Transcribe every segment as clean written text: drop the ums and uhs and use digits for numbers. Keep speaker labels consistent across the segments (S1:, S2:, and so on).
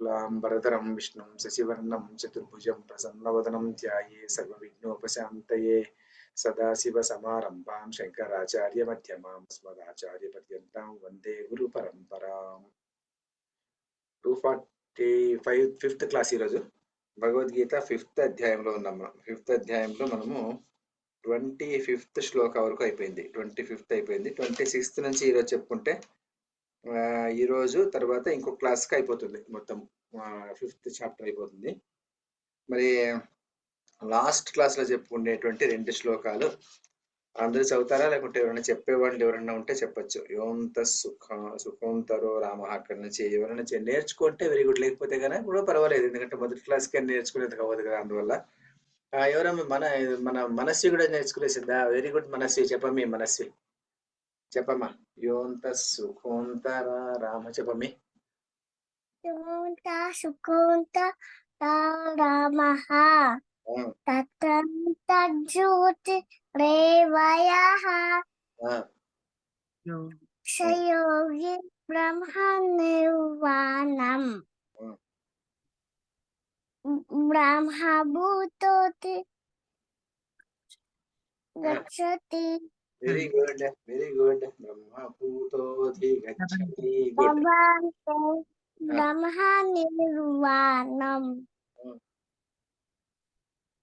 S1: शुक्लांबरधरं विष्णुं शशिवर्णं चतुर्भुजं प्रसन्नवदनं ध्याये सर्वविघ्नोपशान्तये सदाशिवसमारम्भां शङ्कराचार्यमध्यमाम् अस्मदाचार्यपर्यन्तां वन्दे गुरुपरम्पराम्. 245 ఫిఫ్త్ క్లాస్ ఈరోజు భగవద్గీత 5th అధ్యాయంలో ఉన్నాం. మనం 5th అధ్యాయంలో మనము 25th శ్లోక వరకు అయిపోయింది. 25th అయిపోయింది. 26th నుంచి ఈరోజు చెప్పుకుంటే ఈరోజు తర్వాత ఇంకొక క్లాస్కి అయిపోతుంది. మొత్తం 5th చాప్టర్ అయిపోతుంది. మరి లాస్ట్ క్లాస్లో చెప్పుకునేటువంటి 2 శ్లోకాలు అందరూ చదువుతారా, లేకుంటే ఎవరైనా చెప్పేవాళ్ళు ఎవరైనా ఉంటే చెప్పచ్చు. యోంత సుఖంతరో రామ, అక్కడి నుంచి ఎవరైనా నేర్చుకుంటే వెరీ గుడ్, లేకపోతే కనుక కూడా పర్వాలేదు, ఎందుకంటే మొదటి క్లాస్కి నేర్చుకునేది కావద్దు కదా. అందువల్ల ఎవరన్నా మన మనస్వి కూడా నేర్చుకునేసిందా? వెరీ గుడ్ మనస్వి, చెప్పమ్మి మనస్వి, చెప్పమ్మా. యోంత సుఖంతర రామ, చెప్పమ్మి.
S2: సుఖంత రామ జ్యోతి రేవయః సయోగి బ్రహ్మ నిర్వాణం బ్రహ్మభూతోతి గచ్చతి.
S1: Very good, very good. బ్రహ్మభూతోధి గచ్చతి.
S2: బ్రహ్మ నిర్వాణం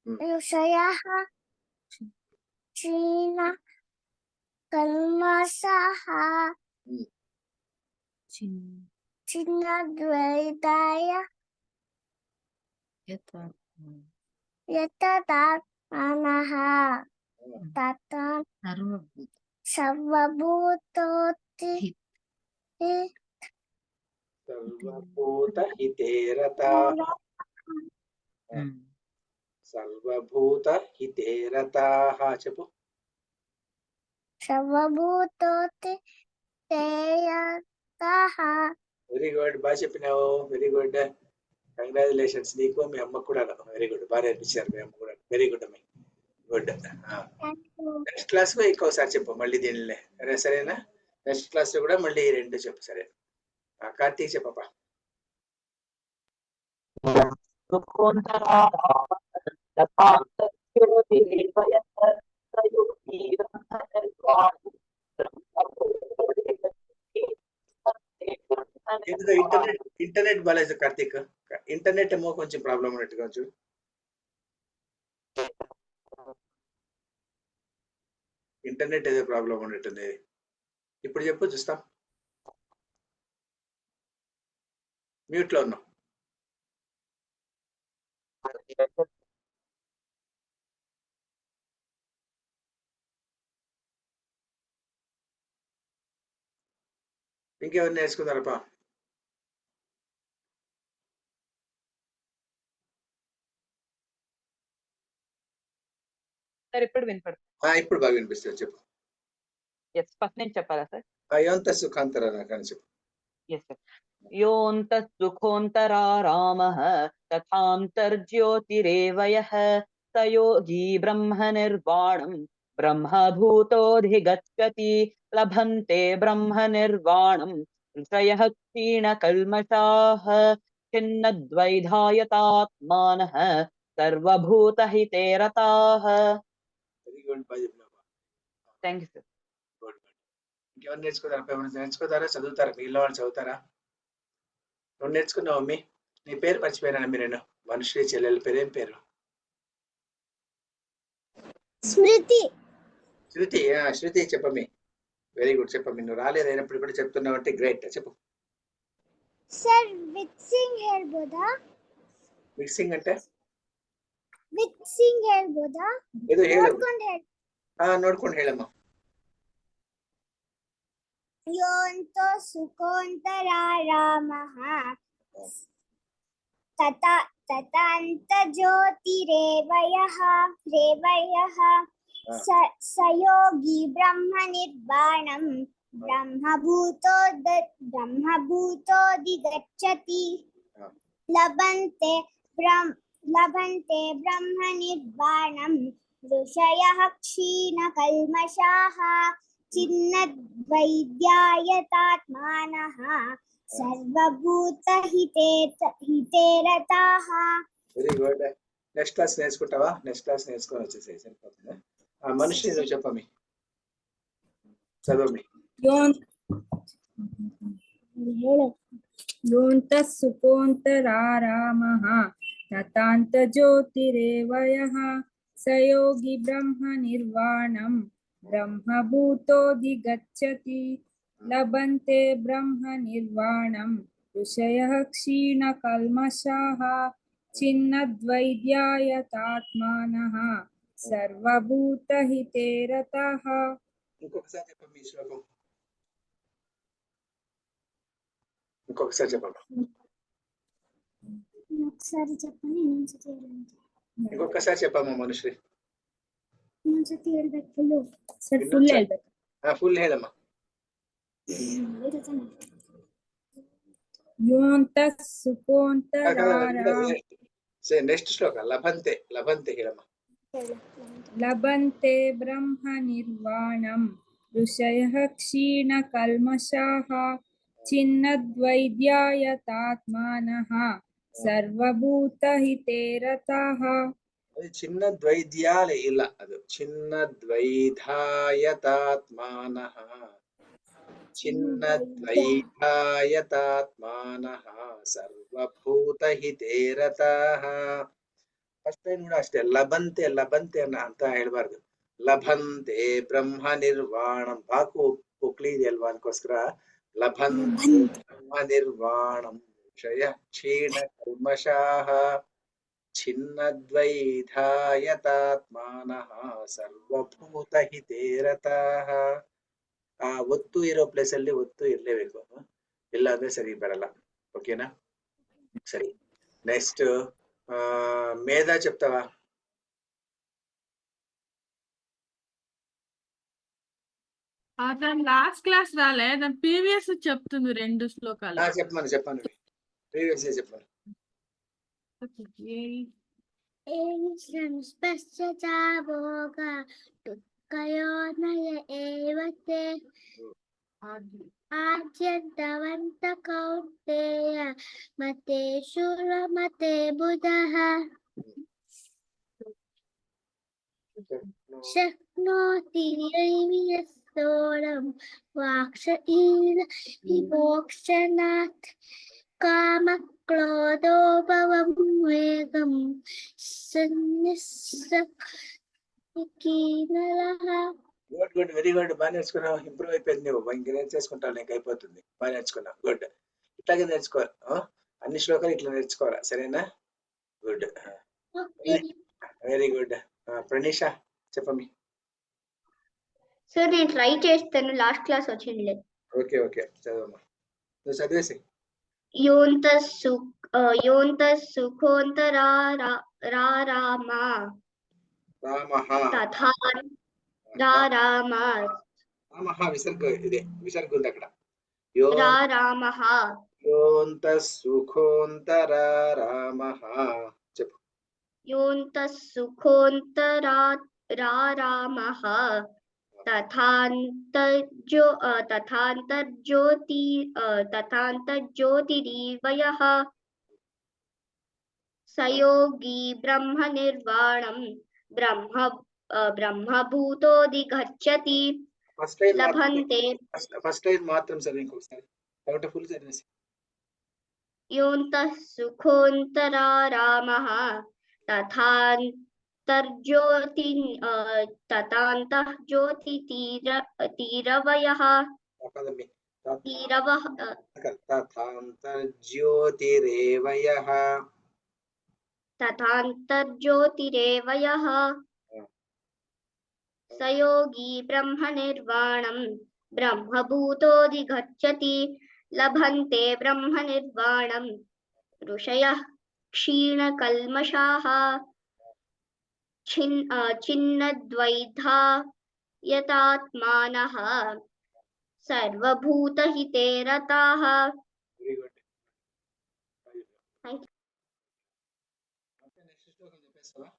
S2: ఋషయః క్షీణ కల్మషః చిన్నద్వైతాయ యతతాత్మనః తత్ సర్వభూతోతి
S1: సర్వభూత హితేరతాః చెప్పు.
S2: సర్వభూతోతి హితేరతాః.
S1: వెరీ గుడ్, బాగా చెప్పినావు. వెరీ గుడ్, కంగ్రాచులేషన్స్ నీకు, మీ అమ్మకు కూడా. వెరీ గుడ్, బాగా నేర్పించారు మీ అమ్మ కూడా. వెరీ గుడ్ అమ్మాయి, గుడ్. నెక్స్ట్ క్లాస్ లో ఇంకోసారి చెప్పు మళ్ళీ దీనిలే, సరేనా? నెక్స్ట్ క్లాస్ లో కూడా మళ్ళీ 2 చెప్పు, సరే? కార్తీక్ చెప్పప్పా. ఇంటర్నెట్ బాగాలేదు కార్తీక్, ఇంటర్నెట్ ఏమో కొంచెం ప్రాబ్లం ఉన్నట్టుగా చూడు. ఇంటర్నెట్ ఏదో ప్రాబ్లం ఉన్నట్టుంది. ఇప్పుడు చెప్పు చూస్తాం. మ్యూట్ లో ఉన్నాం. ఇంకెవరు నేర్చుకున్నారప్పా?
S3: సార్ ఇప్పుడు వినపడుతుంది.
S1: ఇప్పుడు బాగా వినిపిస్తుంది, చెప్పు.
S3: ఫస్ట్ నేను చెప్పాలా సార్?
S1: యోంత సుఖాంతర కానీ చెప్పు.
S3: యోంత సుఖోంతరా రామః తథాంతర్జ్యోతిరేవయః సయోగి బ్రహ్మ నిర్వాణం బ్రహ్మభూతోధిగచ్చతి లభంతే బ్రహ్మ నిర్వాణం ఋషయః క్షీణకల్మషాః చిన్నద్వైధాయతాత్మానః సర్వభూతహితేరతాః. Thank you sir.
S1: ఇంకెవరు నేర్చుకున్నారా? నేర్చుకుంటారా, చదువుతారా? మిగిలిన వాళ్ళు చదువుతారా? నువ్వు నేర్చుకున్నావు మమ్మీ. నీ పేరు మర్చిపోయినా నేను. మనుషుల చెల్లెల పేరు ఏం పేరు?
S2: స్మృతి.
S1: శృతి. శృతి చెప్పమ్మి. వెరీ గుడ్, చెప్పమ్మి. నువ్వు రాలేదు అయినప్పుడు కూడా చెప్తున్నావు అంటే గ్రేట్. చెప్పు.
S2: ಸರ್ ಮಿಕ್ಸಿಂಗ್ ಹೇಳ್ಬೋದಾ?
S1: ಮಿಕ್ಸಿಂಗ್ అంటే
S2: ಮಿಕ್ಸಿಂಗ್ ಹೇಳ್ಬೋದಾ?
S1: ಇದು ಹೇಳು.
S2: ನೋಡ್ಕೊಂಡು
S1: ಹೇಳಮ್ಮ.
S2: ಯೋಂತೋ ಸುಖೋಂತರಾ ರಾಮಃ ತತಾಂತ ಜ್ಯೋತಿರೇವಯಃ ಸಯೋಗಿ ಬ್ರಹ್ಮ ನಿರ್ವಾಣಂ ಬ್ರಹ್ಮಭೂತೋಧಿಗಚ್ಚತಿ ಲಭಂತೆ ಬ್ರಹ್ಮ ನಿರ್ವಾಣಂ ಋಷಯಃ ಕ್ಷೀಣಕಲ್ಮಷಾಃ ಚಿನ್ನದ್ವೈದ್ಯಾಯತಾತ್ಮಾನಃ सर्वभूतहिते रताः
S1: వెరీ గుడ్. నెక్స్ట్ క్లాస్ నేర్చుకుంటావా? నెక్స్ట్ క్లాస్ నేర్చుకొని వచ్చేసేయి సరిపోతుంది. మనిషి నువ్వు చెప్పమి, చదవమి.
S4: योऽन्तः सुकोऽन्तरारामः तथान्तज्योतिरेव यः स योगी ब्रह्मनिर्वाणं ब्रह्मभूतोऽधिगच्छति लभन्ते ब्रह्मनिर्वाणं ऋषयः क्षीणकल्मषाः छिन्नद्वैद्यायतात्मानः सर्वभूतहिते रताः.
S1: ఇంకొకసారి చెప్పమ్మా ఈ శ్లోకం, ఇంకొకసారి చెప్పమ్మా,
S2: ఒకసారి చెప్పండి.
S1: ఇంకొకసారి చెప్పమ్మా మనుషులు. ఫుల్ ಹೇಳమ్మా.
S4: योऽन्तः सुकोऽन्तरारामः
S1: నెక్స్ట్ శ్లోక లభంతే, లభంతే ಹೇಳಮ್ಮ.
S4: लभन्ते ब्रह्मनिर्वाणं ऋषयः क्षीणकल्मषाः छिन्नद्वैद्यायतात्मानः सर्वभूतहिते रताः.
S1: అది చిన్న ద్వైద్యాలే ಇಲ್ಲ, ಅದು చిన్న ద్వైధాయతాత్మానః, చిన్న ద్వైధాయతాత్మానః ಸರ್ವಭೂತಹಿತೆ ರತಾಃ. ಫಸ್ಟ್ ಟೈಮ್ ಕೂಡ ಅಷ್ಟೇ, ಲಭಂತೆ ಲಭಂತೆ ಅಂತ ಹೇಳ್ಬಾರ್ದು. ಲಭಂತೆ ಬ್ರಹ್ಮ ನಿರ್ವಾಣಂ, ಬಾಕು ಪುಕ್ಲಿ ಇದೆಯಲ್ವಾ ಅದಕ್ಕೋಸ್ಕರ ಲಭಂತೆ ಬ್ರಹ್ಮ ನಿರ್ವಾಣಂ ಕ್ಷಯ ಕ್ಷೀಣ ಕಲ್ಮಷಾಃ ಛಿನ್ನದ್ವೈಧಾಯತಾತ್ಮಾನಃ ಸರ್ವಭೂತಹಿತೆ ರತಾಃ. ಆ ಒತ್ತು ಇರೋ ಪ್ಲೇಸ್ ಅಲ್ಲಿ ಒತ್ತು ಇರ್ಲೇಬೇಕು, ಇಲ್ಲ ಅಂದ್ರೆ ಸರಿ ಬರಲ್ಲ. ಓಕೆನಾ? ಸರಿ. నెక్స్ట్ మేధా చెప్తావా?
S5: అతను లాస్ట్ క్లాస్ రాలే, దాని ప్రీవియస్ చెప్తుంది 2 శ్లోకాలు.
S1: చెప్పమను ప్రీవియస్ చెప్పమను.
S2: ఆద్యంతవంత కౌంతేయ మతే శూరమతే బుధః శక్నోతి నైమియస్తోరం వాక్షీల విమోక్షనాత్ కామక్రోధోపవం వేగం సన్నిస్సకీనలః.
S1: Good good, very good. బాగా నేర్చుకున్నావు, ఇంప్రూవ్ అయిపోయింది. నువ్వు ఇంకా నేర్చేసుకుంటావు, నీకు అయిపోతుంది. బాగా నేర్చుకున్నావు, గుడ్. ఇట్లాగే నేర్చుకోవాలి, అన్ని శ్లోకాలు ఇట్లా నేర్చుకోవాలా, సరేనా? Good, very good. ప్రణీష చెప్పమి.
S2: సార్ నేను ట్రై చేస్తాను, లాస్ట్ క్లాస్ వచ్చిందిలే.
S1: ఓకే ఓకే, చదవమ్మా. నువ్వు చదివేసి.
S2: యోంత సుఖోంతరారామ
S1: రామః
S2: తథా రామ
S1: రామః విసర్గ, ఇదే విసర్గ ఉంది అక్కడ.
S2: రామ
S1: యోంత సుఖోంతరారామః చెప్పు.
S2: యోంత సుఖోంతరారామః తథాంతర్జ్యోతిరీవయః సయోగి బ్రహ్మనిర్వాణం బ్రహ్మభూతోధిగచ్చతి లభంతే.
S1: ఫస్ట్ లైన్ మాత్రం చదివి ఇంకొకసారి, కాబట్టి ఫుల్ చదివేసి.
S2: యోంతః సుఖోంతరారామః తథాంతర్జ్యోతిరీవయః తథాంతర్జ్యోతిరేవయః సయోగి బ్రహ్మనిర్వాణం బ్రహ్మభూతోధిగచ్చతి లభంతే బ్రహ్మనిర్వాణం ఋషయః క్షీణకల్మషాః छिन्नद्वैधायतात्मानः सर्वभूतहिते रताः.
S1: Very good.
S2: Thank you.
S1: Next శ్లోకం చెప్పేస్తావా?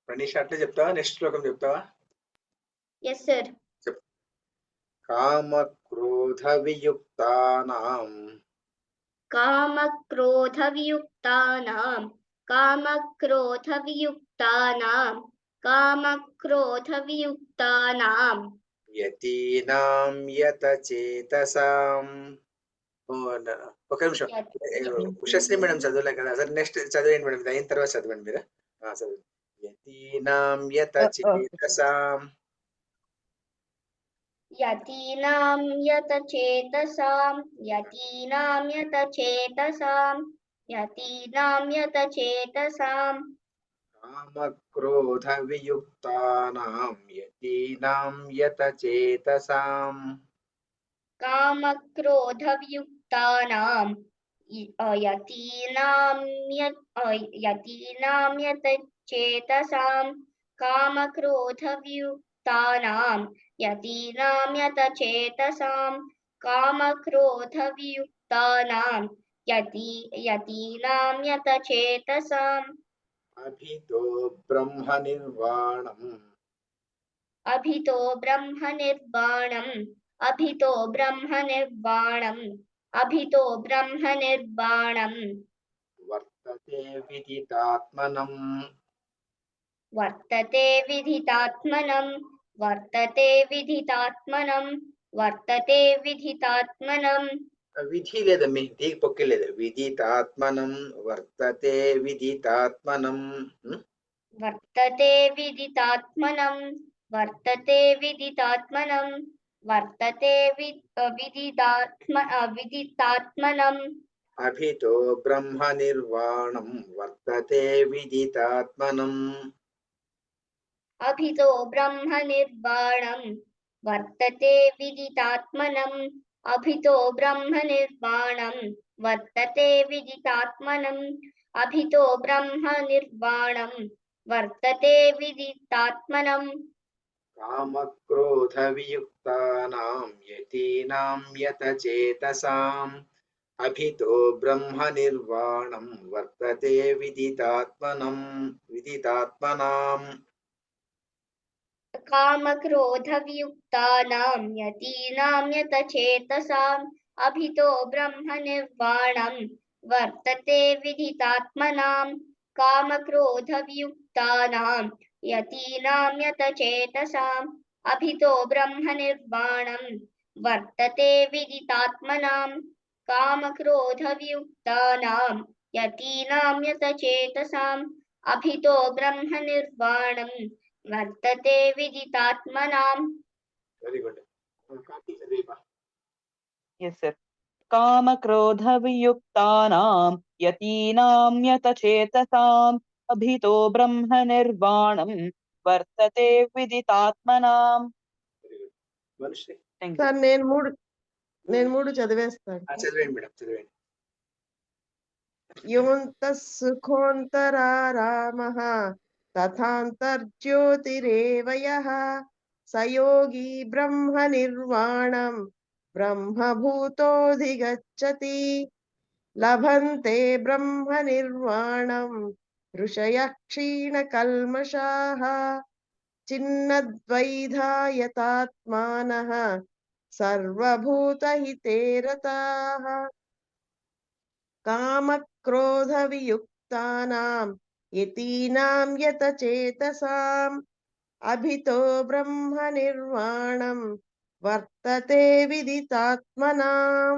S1: ప్రణీష అట్లే చెప్తావా? నెక్స్ట్ శ్లోకం చెప్తావా?
S2: Yes sir.
S1: కామ క్రోధ కామక్రోధవియుక్తానాం
S2: కామక్రోధవియుక్తానాం కామక్రోధవియుక్తానాం
S1: యతీనాం యతచేతసాం. ఒక నిమిషం, ఉషశ్రీ మేడం చదవలే కదా, సరే నెక్స్ట్ చదివేయండి మేడం, ఇది అయిన తర్వాత చదవండి మీరు. చదువు. యతీనాం యతచేతసాం
S2: యతీనాం యతచేతసాం యతీనాం యతచేతసాం యతీనాం యతచేతసాం
S1: కామక్రోధవియుక్తానాం యతీనాం యతచేతసాం
S2: కామక్రోధవియుక్తానాం యతీనాం యతచేతసాం కామక్రోధవియుక్తానాం యతీనాం యతచేతసాం కామక్రోధవియుక్తానాం యతీనాం యతచేతసాం
S1: అభితో బ్రహ్మనిర్వాణం
S2: అభితో బ్రహ్మనిర్వాణం అభితో బ్రహ్మనిర్వాణం అభితో బ్రహ్మనిర్వాణం
S1: వర్తతే విదితాత్మనం
S2: వర్తతే విదితాత్మనం వర్తతే విదితాత్మనం వర్తతే విదితాత్మనం
S1: విధి లేదమ్మి, దీనికి పొక్కి లేదు. విదితాత్మనం వర్తతే విదితాత్మనం.
S2: వర్తతే విదితాత్మనం వర్తతే విదితాత్మనం వర్తతే విదితాత్మనం
S1: అభితో బ్రహ్మనిర్వాణం వర్తతే విదితాత్మనం
S2: అభితో బ్రహ్మనిర్వాణం వర్తతే విదితాత్మనం అభితో బ్రహ్మనిర్వాణం వర్తతే విదితాత్మనం అభితో బ్రహ్మనిర్వాణం వర్తతే విదితాత్మనం
S1: కామక్రోధవియుక్తానాం యతీనాం యతచేతసాం అభితో బ్రహ్మనిర్వాణం వర్తతే విదితాత్మనాం
S2: కామక్రోధవియుక్తానాం యతీనాం యతచేతసాం అభితో బ్రహ్మనిర్వాణం వర్తతే విదితాత్మనాం కామక్రోధవియుక్తానాం యతీనాం యతచేతసాం అభితో బ్రహ్మనిర్వాణం వర్తతే విదితాత్మనాం కామక్రోధవియుక్తానాం యతీనాం యతచేతసాం అభితో బ్రహ్మనిర్వాణం వర్తతే విదితాత్మనాం.
S1: Very good.
S3: Yes sir. కామక్రోధవియుక్తానాం యతీనాం యతచేతసాం అభితో బ్రహ్మనిర్వాణం వర్తతే విదితాత్మనాం.
S1: మనిషి
S6: సార్ నేను మూడు చదివేస్తాను.
S1: చదివేయండి మేడం, చదివేయండి.
S6: యోంతః సుఖోంతరారామః తథాంతర్జ్యోతిరేవ యః స యోగి బ్రహ్మనిర్వాణం బ్రహ్మభూతోऽధిగచ్చతి లభంతే బ్రహ్మనిర్వాణం ఋషయః క్షీణకల్మషాः చిన్నద్వైధాయతాత్మానః సర్వభూతహితే రతాః కామక్రోధవియుక్తానాం యతీనాం యతచేతసాం అభితో బ్రహ్మనిర్వాణం వర్తతే విదితాత్మనాం.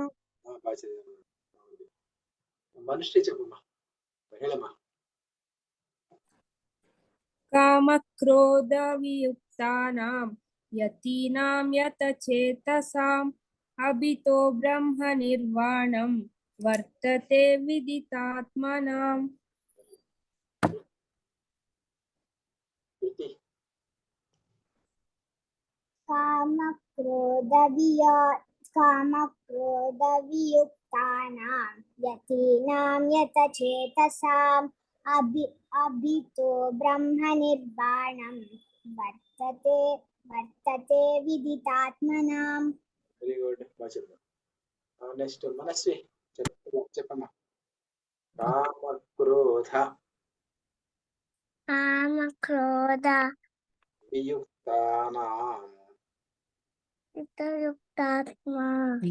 S1: మనిషి చెప్పమ్మా, మహిళమ్మా.
S4: కామక్రోధవియుక్తానాం యతీనాం యతచేతసాం అభితో బ్రహ్మనిర్వాణం వర్తతే విదితాత్మనాం.
S7: కామక్రోధవియుక్తానాం యతీనాం యతచేతసాం అభితో బ్రహ్మనిర్వాణం వర్తతే విదితాత్మనాం.
S1: వెరీ గుడ్, బాగా చెప్పారు. నెక్స్ట్ మనస్వి చెప్పమ్మా. కామక్రోధ వియుక్తానాం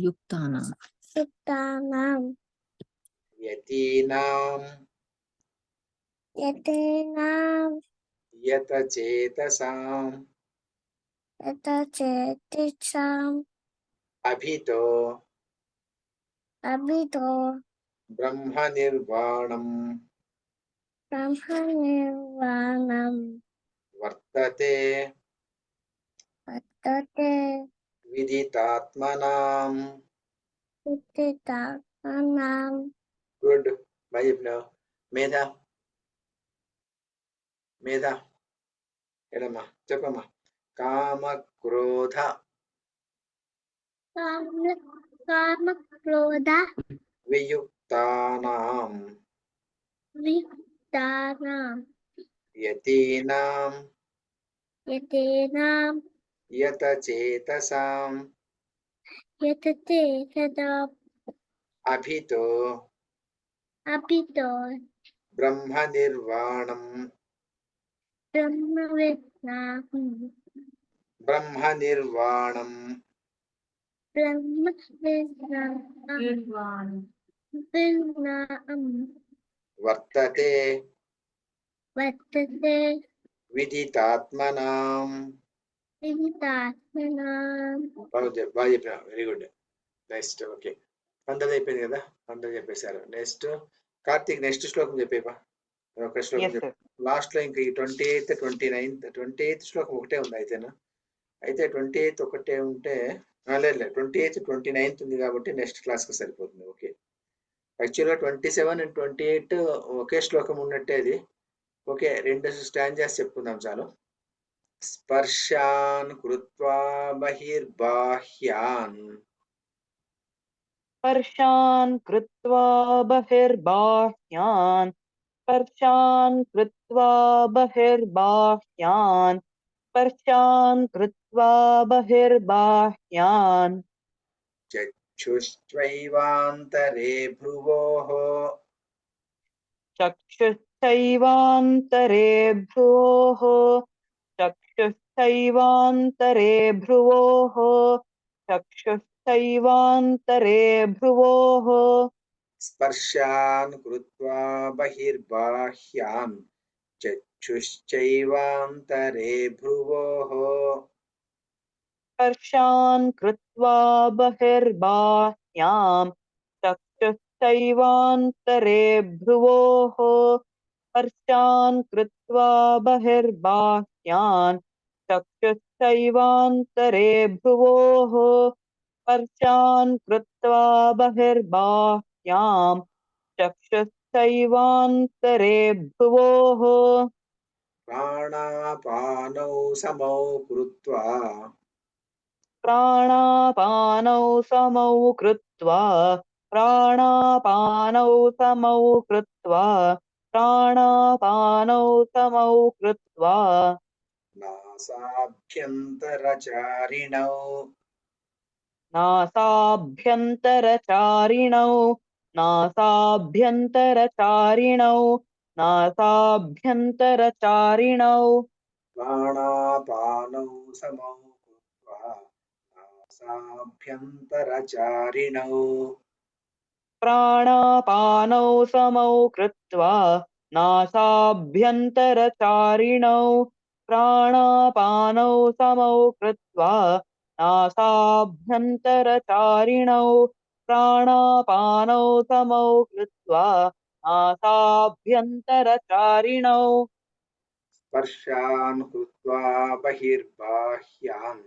S8: युक्तानां
S1: యతీనాం యతచేతసాం అభితో బ్రహ్మ నిర్వాణం వర్తతే విదితాత్మనాం. గుడ్, బాగా చెప్పినావు. మేధా మేధా ఎడమ్మా చెప్పమ్మా. కామ క్రోధ
S7: కామక్రోధ
S1: వియుక్తానాం
S7: వియుక్తానాం
S1: యతీనాం
S7: యతేనాం
S1: యతచేతసాం
S7: యతచేతసాం
S1: అభితో
S7: అభితో
S1: బ్రహ్మ నిర్వాణం
S7: బ్రహ్మవిజ్ఞానం
S1: బ్రహ్మ
S7: విజ్ఞానం
S1: వర్తతే
S7: వర్తతే
S1: విదితాత్మనాం.
S7: విదితాత్మనాం.
S1: బాగా చెప్పినా, వెరీ గుడ్. నెక్స్ట్ ఓకే, అందరూ అయిపోయింది కదా, అందరూ చెప్పేశారు. నెక్స్ట్ కార్తీక్, నెక్స్ట్ శ్లోకం చెప్పేపా. ఒక శ్లోకం
S3: ఎస్
S1: చెప్పు.
S3: సార్.
S1: లాస్ట్ లో ఇంకా ఈ 28th 29th 28th శ్లోకం ఒకటే ఉంది అయితేనా? అయితే 28th ఒకటే ఉంటే లేదు 28th 29th ఉంది కాబట్టి నెక్స్ట్ క్లాస్ కి సరిపోతుంది. ఓకే, యాక్చువల్గా 27 and 28 ఒకే శ్లోకం ఉన్నట్టే అది. ఓకే, 2 స్టాంజాస్ చెప్పుకుందాం చాలు. స్పర్శాన్ కృత్వా బహిర్బాహ్యాన్
S3: స్పర్శాన్ కృత్వా బహిర్బాహ్యాన్ స్పర్శాన్ కృత్వా బహిర్బాహ్యాన్ స్పర్శాన్ కృత్వా బహిర్బాహ్యాన్
S1: చక్షుశ్చైవాంతరే భ్రువోః
S3: చక్షుశ్చైవాంతరే భ్రువోః చక్షుశ్చైవాంతరే భ్రువోః చక్షుశ్చైవాంతరే భ్రువోః
S1: స్పర్శాన్ కృత్వా బహిర్బాహ్యాన్ చక్షుశ్చైవాంతరే భ్రువోః
S3: స్పర్శాన్ కృత్వా బహిర్బాహ్యాం చక్షుశ్చైవాంతరే భ్రువోః స్పర్శాన్ కృత్వా బహిర్బాహ్యాన్ చక్షుశ్చైవాంతరే భ్రువోః స్పర్శాన్ కృత్వా బహిర్బాహ్యాం చక్షుశ్చైవాంతరే భ్రువోః
S1: ప్రాణాపానౌ సమౌ కృత్వా
S3: ప్రాణాపానౌ సమౌ కృత్వా ప్రాణాపానౌ సమౌ కృత్వా ప్రాణాపానౌ సమౌ కృత్వా
S1: నాసాభ్యంతరచారిణౌ
S3: నాసాభ్యంతరచారిణౌ నాసాభ్యంతరచారిణౌ నాసాభ్యంతరచారిణౌ
S1: ప్రాణాపానౌ సమౌ కృత్వా నాసాభ్యంతరచారిణౌ
S3: ప్రాణాపానౌ సమౌ కృత్వా నాసాభ్యంతరచారిణౌ ప్రాణాపానౌ సమౌ కృత్వా నాసాభ్యంతరచారిణౌ ప్రాణాపానౌ సమౌ కృత్వా నాసాభ్యంతరచారిణౌ
S1: స్పర్శాన్ కృత్వా బహిర్బాహ్యాన్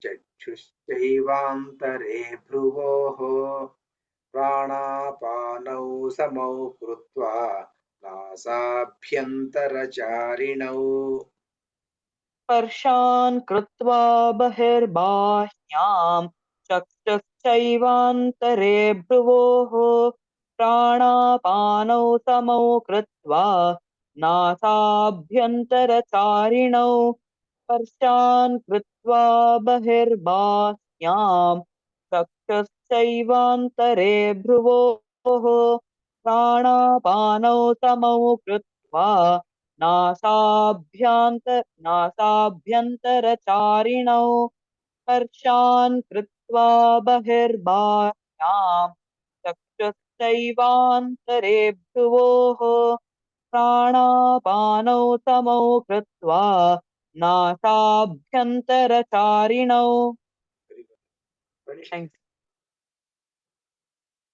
S1: చక్షుశ్చైవాంతరే భ్రువోః ప్రాణాపానౌ సమౌ కృత్వా నాసాభ్యంతరచారిణౌ
S3: స్పర్శాన్ కృత్వా బహిర్బాహ్యాం చక్షుశ్చైవాంతరే భ్రువోః ప్రాణాపానౌ సమౌ కృత్వా నాసాభ్యంతరచారిణౌ స్పర్శాన్ కృత్వా బహిర్బాహ్యాం చక్షుశ్చైవాంతరే భ్రువోః ప్రాణాపానౌ సమౌ కృత్వా నాసాభ్యంతరచారిణౌ స్పర్శాన్ కృత్వా कृत्वा बहिर्बाह्यां चक्षुश्चैवान्तरे भ्रुवोः प्राणापानौ समौ कृत्वा नासाभ्यन्तरचारिणौ
S1: Pranisha,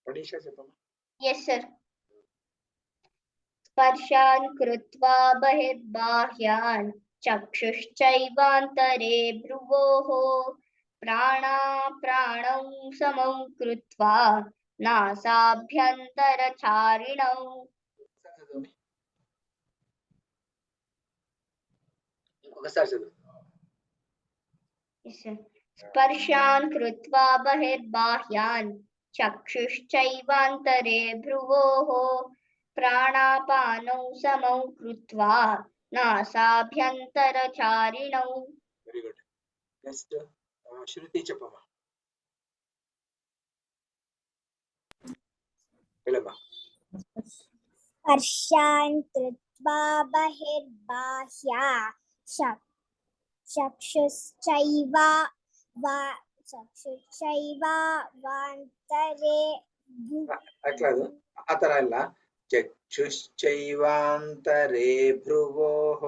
S1: Pranisha చెప్పమ్మా.
S2: Yes, sir. स्पर्शान् कृत्वा बहिर्बाह्यान् चक्षुश्चैवान्तरे भ्रुवोः प्राणौ समौ कृत्वा नासाभ्यन्तरचारिणौ.
S1: ఇంకొకసారి చదువు.
S2: Yes, sir. स्पर्शान् कृत्वा बहिर्बाह्यान् चक्षुश्चैवान्तरे भ्रुवोः प्राणापानौ समौ कृत्वा नासाभ्यन्तरचारिणौ.
S1: Very good. నెక్స్ట్ శృతి చెప్పమ్మా. వెళ్ళమ్మా.
S8: स्पर्शान् कृत्वा बहिर्बाह्या चक्षुश्चैवान्तरे
S1: అట్లా ఆ తర ಇಲ್ಲ చక్షుశ్చైవాంతరే భ్రువోః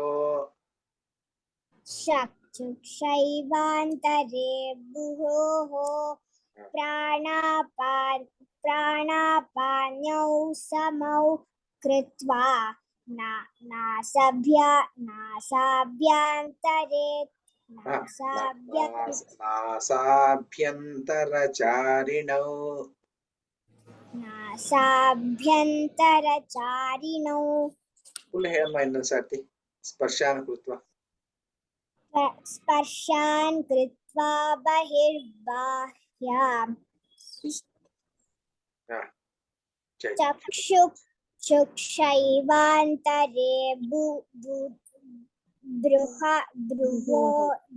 S8: चक्षुषैवान्तरे भ्रुवोः प्राणापानौ समौ कृत्वा नासाभ्यन्तरे नासाभ्यन्तरचारिणौ
S1: ಫುಲ್ ಹೇಳಮ್ಮ ಇನ್ನೊಂದ್ಸರ್ತಿ. ಸ್ಪರ್ಶಾನ್ ಕೃತ್ವ
S8: स्पर्शान् कृत्वा बहिर्बाह्यां चक्षुषैवान्तरे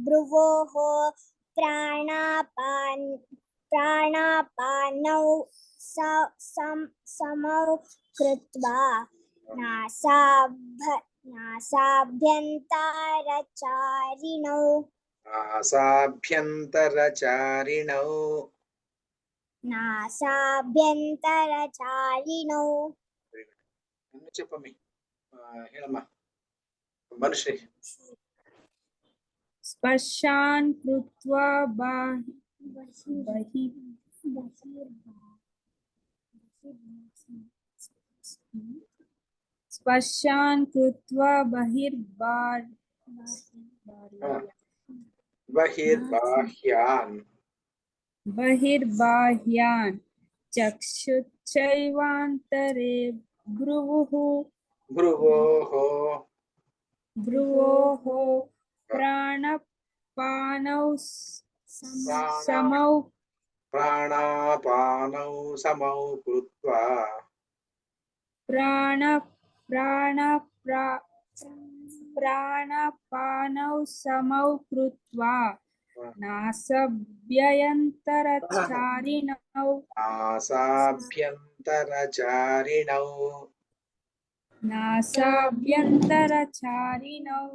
S8: भ्रुवोः प्राणापानौ समौ कृत्वा नासाभ्यन्तरचारिणौ
S1: నన్ను చెప్పమ్మి. ಹೇಳಮ್ಮ మనిషి.
S4: स्पर्शान् कृत्वा स्पर्शान् कृत्वा बहिर्बाह्यान् चक्षुश्चैवान्तरे भ्रुवोः प्राणापानौ
S1: समौ कृत्वा
S4: प्राणापानौ समौ कृत्वा नासाभ्यन्तरचारिणौ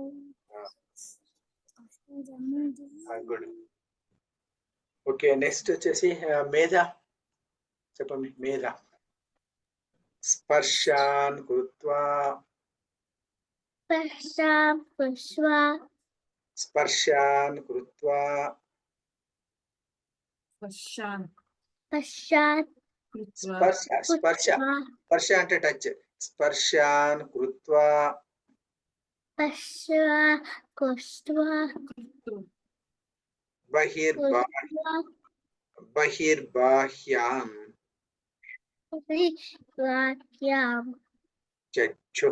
S1: గుడ్. ఓకే, నెక్స్ట్ వచ్చేసి మేధ చెప్పండి. మేధ. స్పర్శాన్ కృత్వా స్పర్శాన్ కృత్వా స్పర్శ అంటే టచ్. స్పర్శాన్ కృత్వా బహిర్బాహ్యాం చక్షుశ్చైవాంతరే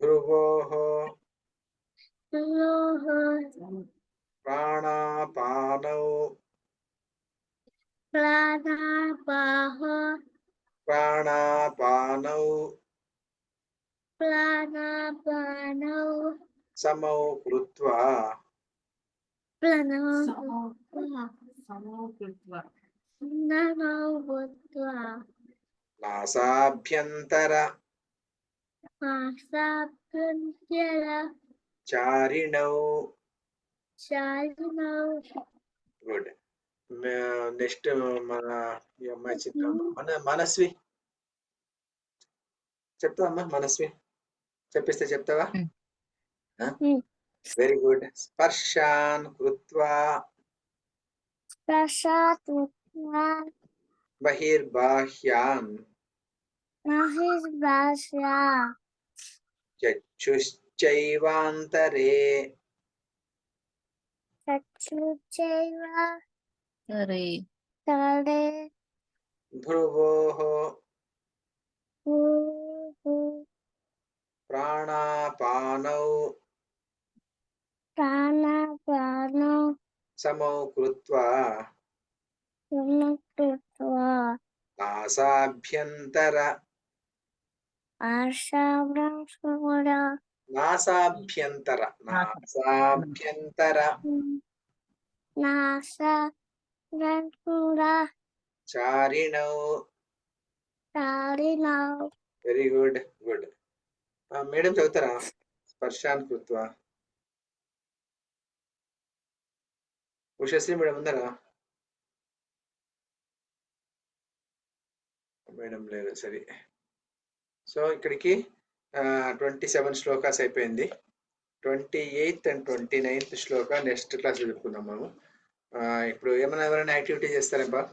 S1: భ్రువోః ప్రాణాపానౌ సమౌ కృత్వా
S7: नमो भूत्वा
S1: नासाभ्यन्तर
S7: मासाभ्यन्तर
S1: चारिणौ
S7: चारिणौ
S1: గుడ్ నెక్స్ట్ మన ఈ అమ్మాయి చెప్తాము మనస్వి చెప్తావమ్మా మనస్వి చెప్పిస్తే చెప్తావా వెరీ గుడ్ స్పర్శాన్ కృత్వా
S7: प्रसात्वा
S1: బహిర్బాహ్యాన్
S7: महिर्भाषा
S1: చక్షుశ్చైవాంతరే
S7: चक्षुचैव
S3: तरे
S7: तरे
S1: భ్రువోః
S7: भूः
S1: ప్రాణాపానౌ
S7: प्राणापानो
S1: సమౌ కృత్వా
S7: समकृत्वा
S1: నాసాభ్యంతర
S7: आशाभ्रंशमुरा
S1: నాసాభ్యంతర
S7: नासा भ्रंशमुरा
S1: చారిణౌ
S7: तारिणौ
S1: వెరీ గుడ్ గుడ్ మేడం చదువుతారా స్పర్శాన్ కృత్వా ఉషశ్రీ మేడం ఉందరా మేడం లేదు సరే సో ఇక్కడికి 27 శ్లోకాస్ అయిపోయింది 28th and 29th Shloka next class చెప్పుకుందాం మనము ఇప్పుడు ఎవరైనా యాక్టివిటీ చేస్తారా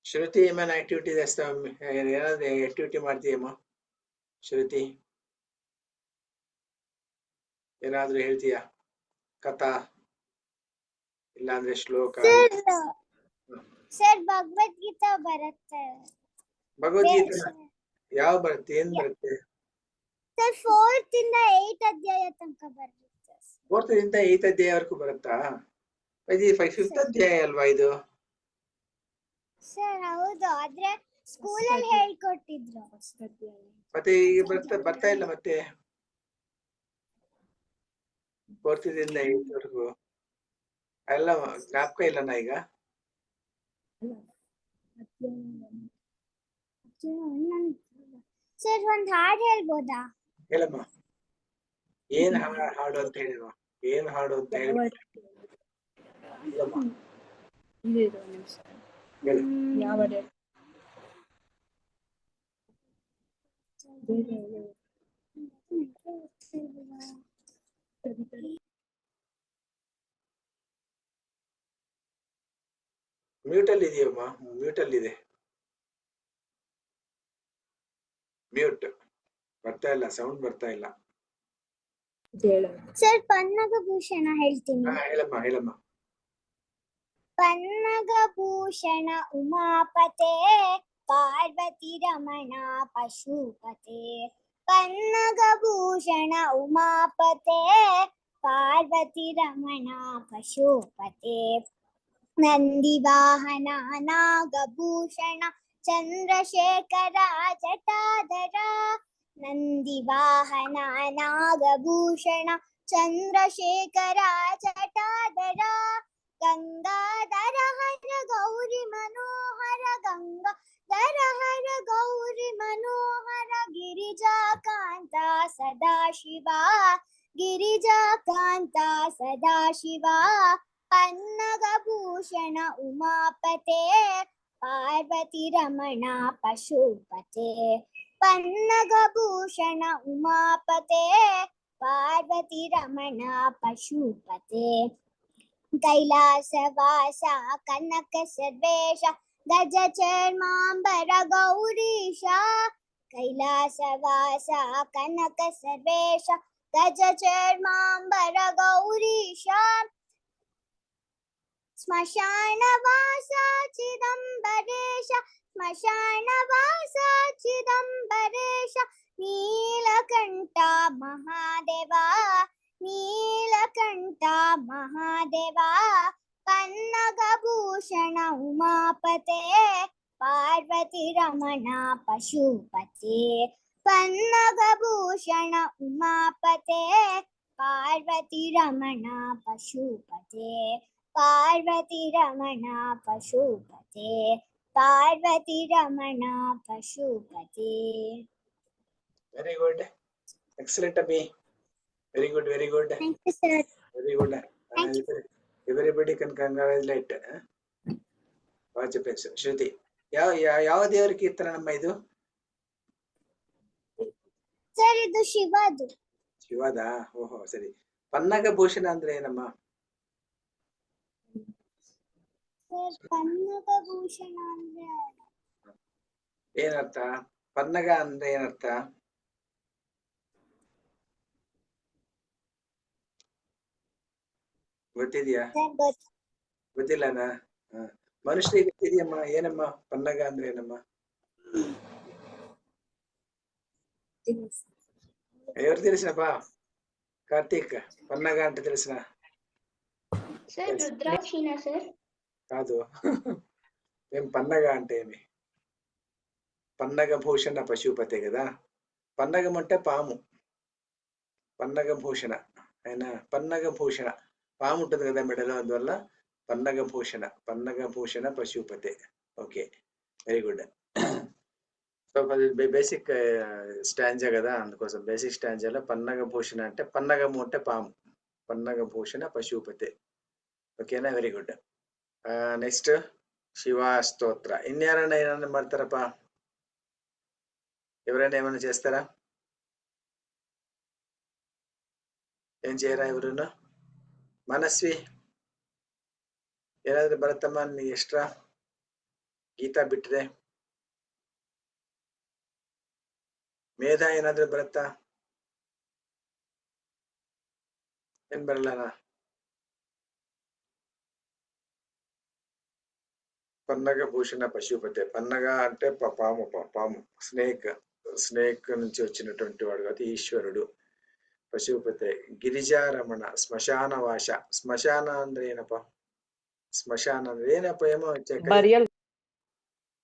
S1: ಶ್ರುತಿ ಏನೇನು ಆಕ್ಟಿವಿಟಿ చేస్తావు ಏನಾದ್ರು ಆಕ್ಟಿವಿಟಿ ಮಾಡ್ತೀಯಮ್ಮ ಶ್ರುತಿ ಏನಾದ್ರೂ ಹೇಳ್ತೀಯಾ ಕಥಾ ಇಲ್ಲಾಂದ್ರೆ ಶ್ಲೋಕ
S8: ಸರ್ ಭಗವದ್ಗೀತಾ ಬರುತ್ತೆ
S1: ಭಗವದ್ಗೀತೆ ಯಾವ ಬರುತ್ತೆ ಏನ್ ಬರುತ್ತೆ
S8: ಸರ್ 4th ಇಂದ 8th ಅಧ್ಯಾಯ ತನಕ ಬರುತ್ತೆ
S1: 4th ಇಂದ 8th ಅಧ್ಯಾಯವರೆಗೂ ಬರುತ್ತಾ ಇದು 5th ಅಧ್ಯಾಯ ಅಲ್ವಾ ಇದು
S8: ಸರ್ ಹೌದು ಆದ್ರೆ ಸ್ಕೂಲಲ್ಲಿ ಹೇಳ್ಕೊಟ್ಟಿದ್ರು
S1: ಮತ್ತೆ ಈಗ ಬರ್ತಾ ಇಲ್ಲ ಮತ್ತೆ 4th ಇಂದ 8th ವರೆಗೂ ಎಲ್ಲ ಜ್ಞಾಪಕ ಇಲ್ಲನಾ ಈಗ
S8: ಸರ್ ಒಂದ್ ಹಾಡು ಹೇಳ್ಬೋದಾ
S1: ಹೇಳಮ್ಮ ಏನ್ ಹಾಡು ಅಂತ ಹೇಳಿವ ಏನ್ ಹಾಡು ಅಂತ ಹೇಳಿ ಮ್ಯೂಟ್ ಅಲ್ಲಿ ಇದೆಯಮ್ಮ ಮ್ಯೂಟ್ ಅಲ್ಲಿ ಇದೆ ಮ್ಯೂಟ್ ಬರ್ತಾ ಇಲ್ಲ ಸೌಂಡ್ ಬರ್ತಾ ಇಲ್ಲ
S8: ಸರ್ ಪನ್ನಗಭೂಷಣ ಹೇಳ್ತೀನಿ
S1: ಹೇಳಮ್ಮ
S8: ಪನ್ನಗಭೂಷಣ ಉಮಾಪತೆ ಪಾರ್ವತಿ ರಮಣ ಪಶುಪತೆ ಪನ್ನಗಭೂಷಣ ಉಮಾಪತೆ ಪಾರ್ವತಿ ರಮಣ ಪಶುಪತೆ ನಂದಿವಾಹನ ನಾಗಭೂಷಣ ಚಂದ್ರಶೇಖರ ಜಟಾಧರ ನಂದಿವಾಹನ ನಾಗಭೂಷಣ ಚಂದ್ರಶೇಖರ ಜಟಾಧರ ಗಂಗಾಧರ ಹರ ಗೌರಿ ಮನೋಹರ ಗಂಗಾಧರ ಹರ ಗೌರಿ ಮನೋಹರ ಗಿರಿಜಾಕಾಂತ ಸದಾಶಿವ ಗಿರಿಜಾಕಾಂತ ಸದಾಶಿವ ಪನ್ನಗಭೂಷಣ ಉಮಾಪತೆ ಪಾರ್ವತಿ ರಮಣ ಪಶುಪತೆ ಪನ್ನಗಭೂಷಣ ಉಮಾಪತೆ ಪಾರ್ವತಿ ರಮಣ ಪಶುಪತೆ ಕೈಲಾಸವಾಸ ಕನಕ ಸರ್ವೇಶ ಗಜ ಚರ್ಮಾಂಬರ ಗೌರೀಶ ಕೈಲಾಸವಾಸ ಕನಕ ಸರ್ವೇಶ ಗಜ ಚರ್ಮಾಂಬರ ಗೌರೀಶ ಸ್ಮಶಾನವಾಸ ಚಿದಂಬರೇಶ ಸ್ಮಶಾನವಾಸ ಚಿದಂಬರೇಶ ನೀಲಕಂಠ ಮಹಾದೇವ ನೀಲಕಂಠ ಮಹಾದೇವ ಪನ್ನಗಭೂಷಣ ಉಮಾಪತೆ ಪಾರ್ವತಿ ರಮಣ ಪಶುಪತೆ ಪನ್ನಗಭೂಷಣ ಉಮಾಪತೆ ಪಾರ್ವತಿ ರಮಣ ಪಶುಪತೆ పార్వతి రమణ పశుపతే పార్వతి రమణ పశుపతే.
S1: వెరీ గుడ్, ఎక్సలెంట్ అబ్బి, very good, very good,
S8: thank you sir.
S1: Very good. Everybody can congratulate. బాగా చెప్పారు శృతి. ಯಾವ ದೇವರ ಕೀರ್ತನ ನಮ್ಮ ಇದು?
S8: ಸರ್ ಇದು ಶಿವದು.
S1: ಶಿವದ? ಓಹೋ ಸರಿ. ಪನ್ನಗ ಭೂಷಣ ಅಂದ್ರೆ ಏನಮ್ಮ?
S8: ಸರ್ ಪನ್ನಗ ಭೂಷಣ ಅಂದ್ರೆ
S1: ಏನರ್ಥ? ಪನ್ನಗ ಅಂದ್ರೆ ಏನರ್ಥ? ಗೊತ್ತಿದ್ಯಾ? ಗೊತ್ತಿಲ್ಲನಾ? ಮನುಷ್ಯರಿಗೆ ಗೊತ್ತಿದೆಯಮ್ಮ ಏನಮ್ಮ ಪನ್ನಗ ಅಂದ್ರೆ ಏನಮ್ಮ? ఎవరు తెలిసినప్పా? కార్తీక్, పన్నగ అంటే తెలిసిన?
S2: సార్ రుద్రాక్షినా సార్?
S1: కాదు. ఏం పన్నగ అంటే ఏమి? పన్నగ భూషణ పశుపతే కదా. పన్నగం అంటే పాము. పన్నగ భూషణ అయినా పన్నగ భూషణ పాము ఉంటుంది కదా మెడలో, అందువల్ల పన్నగ భూషణ, పన్నగ భూషణ పశుపతే. Okay, very good. So basic stanza కదా, అందుకోసం బేసిక్ స్టాంజాలో పన్నగ భూషణ అంటే పన్నగము అంటే పాము, పన్నగ భూషణ పశుపతే. ఓకేనా, వెరీ గుడ్. నెక్స్ట్ శివ స్తోత్ర. ఇన్యారైనా ఏమైనా ಮಾಡ್ತಾರಪ್ಪ? ఎవరైనా ఏమైనా చేస్తారా? ఏం చేయరా ఎవరున్నా? మనస్వి ಏನಾದ್ರೂ ಬರುತ್ತಮ್ಮ ನೀ ಎಕ್ಸ್ಟ್ರಾ? ಗೀತಾ ಬಿಟ್ರೆ ಮೇಧ ಏನಾದ್ರೂ ಬರುತ್ತಾ? ಏನ್ ಬರಲ್ಲ? పన్నగ భూషణ పశుపతే. పన్నగ అంటే పాము, పాము, స్నేక్ నుంచి వచ్చినటువంటి వాడు కాబట్టి ఈశ్వరుడు. పశుపతే. గిరిజారమణ, శ్మశాన వాస. శ్మశాన ಅಂದ್ರೆ ಏನಪ್ಪ? శ్మశాన ಅಂದ್ರೆ ಏನಪ್ಪ? ఏమో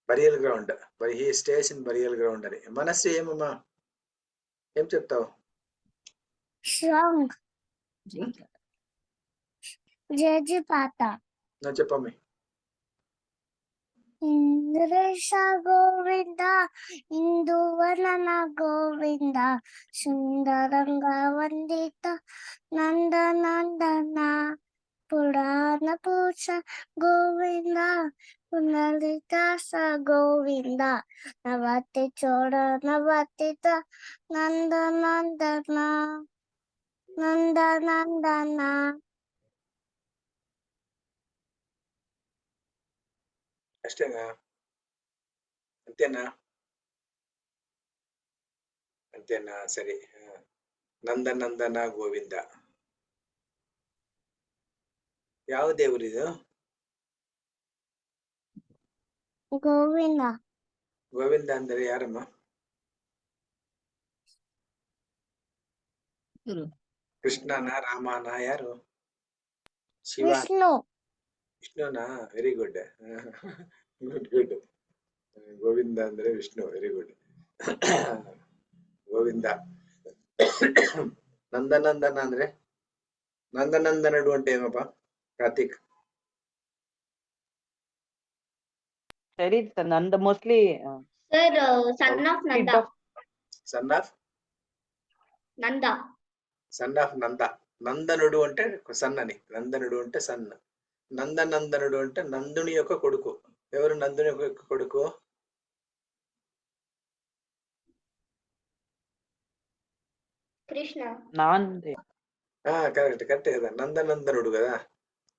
S1: burial ground. He stays in burial ground అని. మనస్సు ఏమమ్మా, ఏం చెప్తావు?
S7: సాంగ్ జడ్జి పాట.
S1: చెప్పమ్మి.
S7: ఇంద్రేశ గోవింద ఇందువలన గోవింద సుందరంగా వందిత నందనందన పురాణ పూష గోవింద పునలితాస గోవింద నవతి చోడ నవతిత నందనందన నందనందన.
S1: అష్టేనా? అంతేనా? అంతేనా? సరే. నందనందన గోవింద. ಯಾವ ದೇವರಿದು?
S7: గోవింద.
S1: ಗೋವಿಂದ ಅಂದ್ರೆ ಯಾರಮ್ಮ? ಕೃಷ್ಣನ, ರಾಮನ, ಯಾರು? ಶಿವ,
S7: విష్ణు.
S1: ವಿಷ್ಣುನಾ? Very good, good good. Govinda ಅಂದ್ರೆ ವಿಷ್ಣು, ವೆರಿ ಗುಡ್. ಗೋವಿಂದ. ನಂದನಂದನ ಅಂದ್ರೆ? ನಂದನಂದನಡು అంటే ಏನಪ್ಪ ಕಾರ್ತಿಕ್?
S3: తెలీదు sir. Nanda mostly
S2: sir son of Nanda.
S1: Son of
S2: Nanda.
S1: Son of Nanda. నందనుడు అంటే సన్ అని. నందనుడు అంటే సన్. నందనందనుడు అంటే నందుని యొక్క కొడుకు. ఎవరు నందుని యొక్క కొడుకు?
S2: కృష్ణ.
S1: కరెక్ట్ కదా. నందనందనుడు కదా.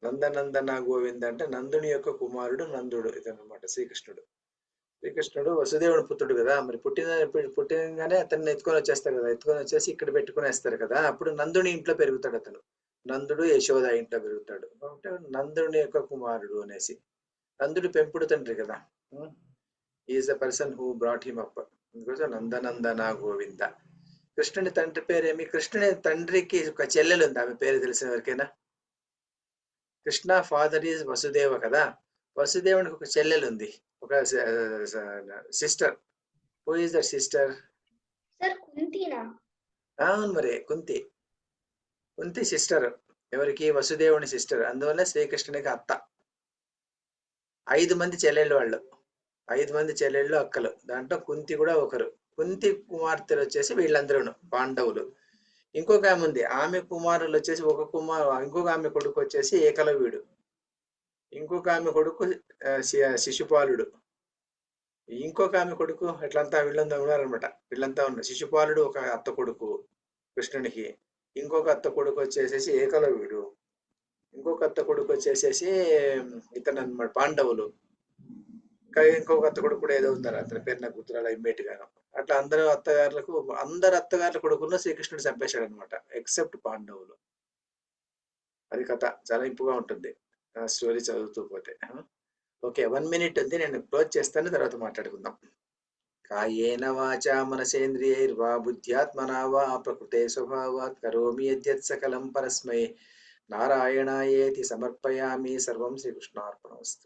S1: నందనందన గోవింద అంటే నందుని యొక్క కుమారుడు నందుడు, ఇదన్నమాట శ్రీకృష్ణుడు. శ్రీకృష్ణుడు వసుదేవుడు పుత్రుడు కదా. మరి పుట్టినగానే అతన్ని ఎత్తుకొని వచ్చేస్తారు కదా. ఎత్తుకొని వచ్చేసి ఇక్కడ పెట్టుకునేస్తారు కదా. అప్పుడు నందుని ఇంట్లో పెరుగుతాడు అతను. నందుడు యశోద ఇంట్లో పెరుగుతాడు. నందుని యొక్క కుమారుడు అనేసి. నందుడు పెంపుడు తండ్రి కదా. Is the person who brought him up. అందుకోసం నందనందన గోవింద. కృష్ణుని తండ్రి పేరేమి? కృష్ణుని తండ్రికి ఒక చెల్లెలు ఉంది. ఆమె పేరు తెలిసిన ఎవరికైనా? కృష్ణ ఫాదర్ ఈజ్ వసుదేవ కదా. వసుదేవునికి ఒక చెల్లెలు ఉంది, ఒక sister. Who is that sister?
S2: Sir కుంతినా?
S1: అవును మరి, కుంతి సిస్టర్. ఎవరికి? వసుదేవుని సిస్టర్. అందువల్ల శ్రీకృష్ణునికి అత్త. 5 మంది చెల్లెళ్ళు వాళ్ళు. 5 మంది చెల్లెళ్ళు, అక్కలు. దాంట్లో కుంతి కూడా ఒకరు. కుంతి కుమార్తెలు వచ్చేసి వీళ్ళందరూ పాండవులు. ఇంకొక ఆమె ఉంది. ఆమె కుమారులు వచ్చేసి ఇంకొక ఆమె కొడుకు వచ్చేసి ఏకలవ్యుడు. ఇంకొక ఆమె కొడుకు శిశుపాలుడు. ఇంకొక ఆమె కొడుకు ఎట్లంతా వీళ్ళంతా ఉన్నారనమాట. వీళ్ళంతా ఉన్నారు. శిశుపాలుడు ఒక అత్త కొడుకు కృష్ణునికి. ఇంకొక అత్త కొడుకు వచ్చేసేసి ఏకలవ్యుడు. ఇంకొక అత్త కొడుకు వచ్చేసేసి ఇతను అనమాట పాండవులు. ఇంకా ఇంకొక అత్త కొడుకు కూడా ఏదో ఉన్నారు. అతని పేరు నాకు గుర్తురాల ఇమ్మేట్ గాను. అట్లా అందరు అత్తగారుల కొడుకుల్లో శ్రీకృష్ణుడు చంపేశాడు అనమాట, ఎక్సెప్ట్ పాండవులు. అది కథ. చాలా ఇంపుగా ఉంటుంది స్టోరీ చదువుతూ పోతే. ఓకే, 1 minute ఉంది, నేను క్లోజ్ చేస్తాను, తర్వాత మాట్లాడుకుందాం. కాయేన వాచా మనసేంద్రియైర్వా బుద్ధ్యాత్మనా వా ప్రకృతే స్వభావాత్ కరోమి యద్యత్ సకలం పరస్మై నారాయణాయేతి సమర్పయామి. సర్వం శ్రీకృష్ణార్పణమస్తు.